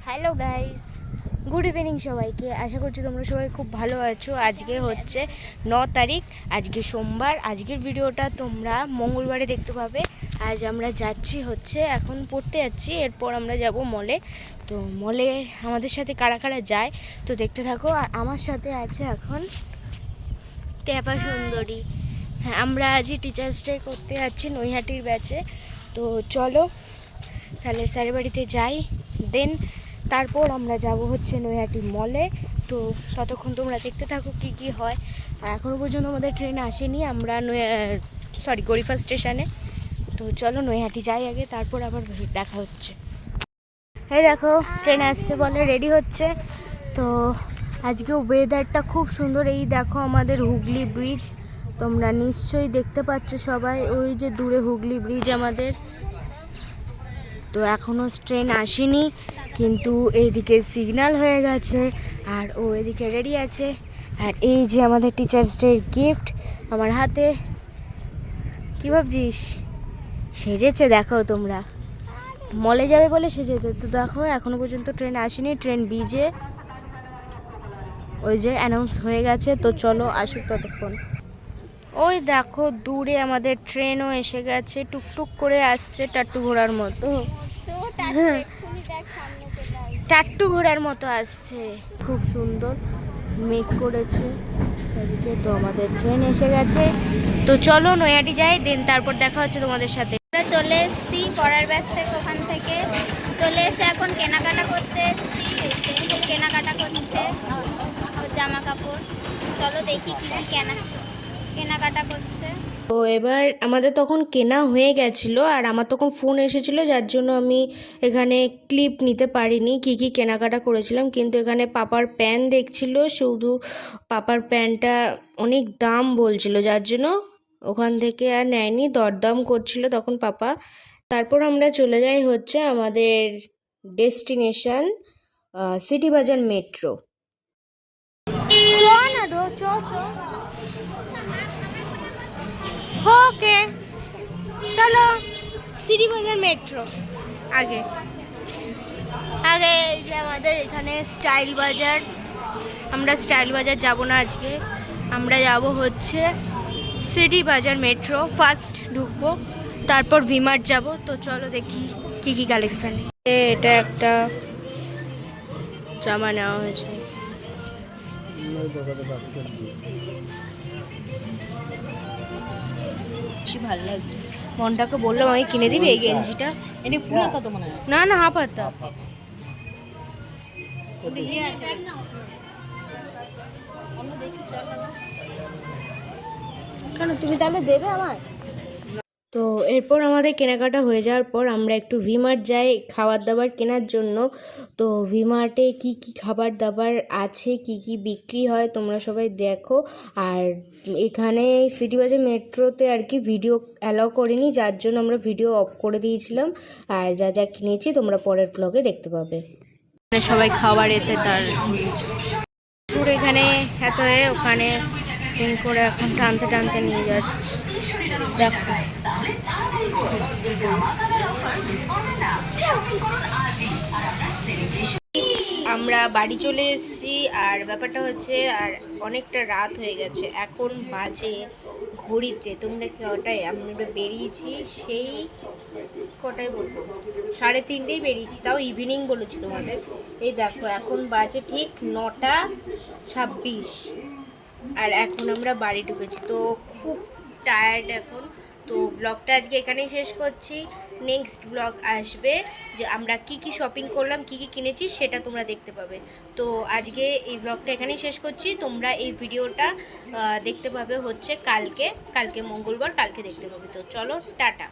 Hello guys, good evening সবাইকে। আশা করছি তোমরা সবাই খুব ভালো আছো। আজকে হচ্ছে 9 তারিখ, আজকে সোমবার। আজকের ভিডিওটা তোমরা মঙ্গলবারে দেখতে পাবে। আজ আমরা যাচ্ছি হচ্ছে এখন পড়তে যাচ্ছি, এরপর আমরা যাব মলে। তো মলে আমাদের সাথে কারা কারা যায় তো দেখতে থাকো। আর আমার সাথে আছে এখন ট্যাপা সুন্দরী। হ্যাঁ, আমরা আজই টিচার্স ডে করতে যাচ্ছি নৈহাটির ব্যাচে। তো চলো তাহলে স্যারের বাড়িতে যাই, দেন তারপর আমরা যাব হচ্ছে নৈহাটি মলে। তো ততক্ষণ তোমরা দেখতে থাকো কি কি হয়। আর এখনও পর্যন্ত আমাদের ট্রেন আসেনি, আমরা গড়িফা স্টেশনে। তো চলো নৈহাটি যাই আগে, তারপর আবার দেখা হচ্ছে। এই দেখো ট্রেন আসছে বলে রেডি হচ্ছে। তো আজকে ওয়েদারটা খুব সুন্দর। এই দেখো আমাদের হুগলি ব্রিজ, তোমরা নিশ্চয়ই দেখতে পাচ্ছ সবাই, ওই যে দূরে হুগলি ব্রিজ আমাদের। তো এখনও ট্রেন আসেনি, কিন্তু এইদিকে সিগন্যাল হয়ে গেছে আর ও এদিকে রেডি আছে। আর এই যে আমাদের টিচার্স ডে গিফট আমার হাতে। কী ভাবছিস? সেজেছে দেখো তোমরা, মলে যাবে বলে সেজেছে। তো দেখো এখনও পর্যন্ত ট্রেন আসেনি, ট্রেন বিজে ওই যে অ্যানাউন্স হয়ে গেছে। তো চলো আসুক ততক্ষণ। ওই দেখো দূরে আমাদের ট্রেনও এসে গেছে, টুকটুক করে আসছে টাট্টু ঘোড়ার মতো। টাট্টু ঘোড়ার মতো আসছে, খুব সুন্দর মেঘ করেছে এদিকে। তো আমাদের ট্রেন এসে গেছে, তো চলো নৈহাটি যাই, দেন তারপর দেখা হচ্ছে তোমাদের সাথে। আমরা চলে এসেছি পড়ার ব্যাচ থেকে, ওখান থেকে চলে এসে এখন কেনাকাটা করতে এসেছি। কেনাকাটা করছে জামা কাপড়। চলো দেখি কি কি কেনাকাটা করছে। তো এবার আমাদের তখন কেনা হয়ে গেছিলো, আর আমার তখন ফোন এসেছিলো, যার জন্য আমি এখানে ক্লিপ নিতে পারিনি কি কি কেনাকাটা করেছিলাম। কিন্তু এখানে পাপার প্যান দেখছিল, শুধু পাপার প্যানটা অনেক দাম বলছিল, যার জন্য ওখান থেকে আর নেয়নি, দরদাম করছিল তখন পাপা। তারপর আমরা চলে যাই হচ্ছে আমাদের ডেস্টিনেশন সিটি বাজার মেট্রো। ওকে চলো সিটি বাজার মেট্রো। আগে আগে যে আমাদের এখানে স্টাইল বাজার, আমরা স্টাইল বাজার যাব না আজকে, আমরা যাব হচ্ছে সিটি বাজার মেট্রো। ফার্স্ট ঢুকবো, তারপর ভিমার্ট যাব। তো চলো দেখি কি কি কালেকশান। এটা একটা জামা নেওয়া হয়েছে, ভালো লাগছে। মনটাকে বললাম আমি কিনে দিবি এই গেঞ্জিটা। না না হাফ হাতা। কেন তুমি তাহলে দেবে আমায়? তো এরপর আমাদের কেনাকাটা হয়ে যাওয়ার পর আমরা একটু ভিমার্ট যাই খাবার দাবার কেনার জন্য। তো ভিমার্টে কি কি খাবার দাবার আছে, কি কি বিক্রি হয় তোমরা সবাই দেখো। আর এখানে সিটি বাজার মেট্রোতে আর কি ভিডিও অ্যালাউ করেনি, যার জন্য আমরা ভিডিও অফ করে দিয়েছিলাম। আর যা যা কিনেছি তোমরা পরের ব্লগে দেখতে পাবে। সবাই খাবার এতে তার পুরো এখানে এত ওখানে করে এখন টানতে টানতে নিয়ে যাচ্ছে। দেখো আমরা বাড়ি চলে এসেছি। আর ব্যাপারটা হচ্ছে আর অনেকটা রাত হয়ে গেছে, এখন বাজে ঘড়িতে তোমরা কটায়, আমরা বেরিয়েছি সেই কটায় বলবো 3:30 বেরিয়েছি, তাও ইভিনিং বলেছি তোমাদের। এই দেখো এখন বাজে ঠিক 9:26 আর এখন আমরা বাড়ি ঢুকেছি। তো খুব টায়ার্ড এখন। তো ব্লগটা আজকে এখানেই শেষ করছি। নেক্সট ব্লগ আসবে যে আমরা কি কি শপিং করলাম, কি কি কিনেছি সেটা তোমরা দেখতে পাবে। তো আজকে এই ব্লগটা এখানেই শেষ করছি। তোমরা এই ভিডিওটা দেখতে পাবে হচ্ছে কালকে মঙ্গলবার, কালকে দেখতে পাবে। তো চলো টাটা।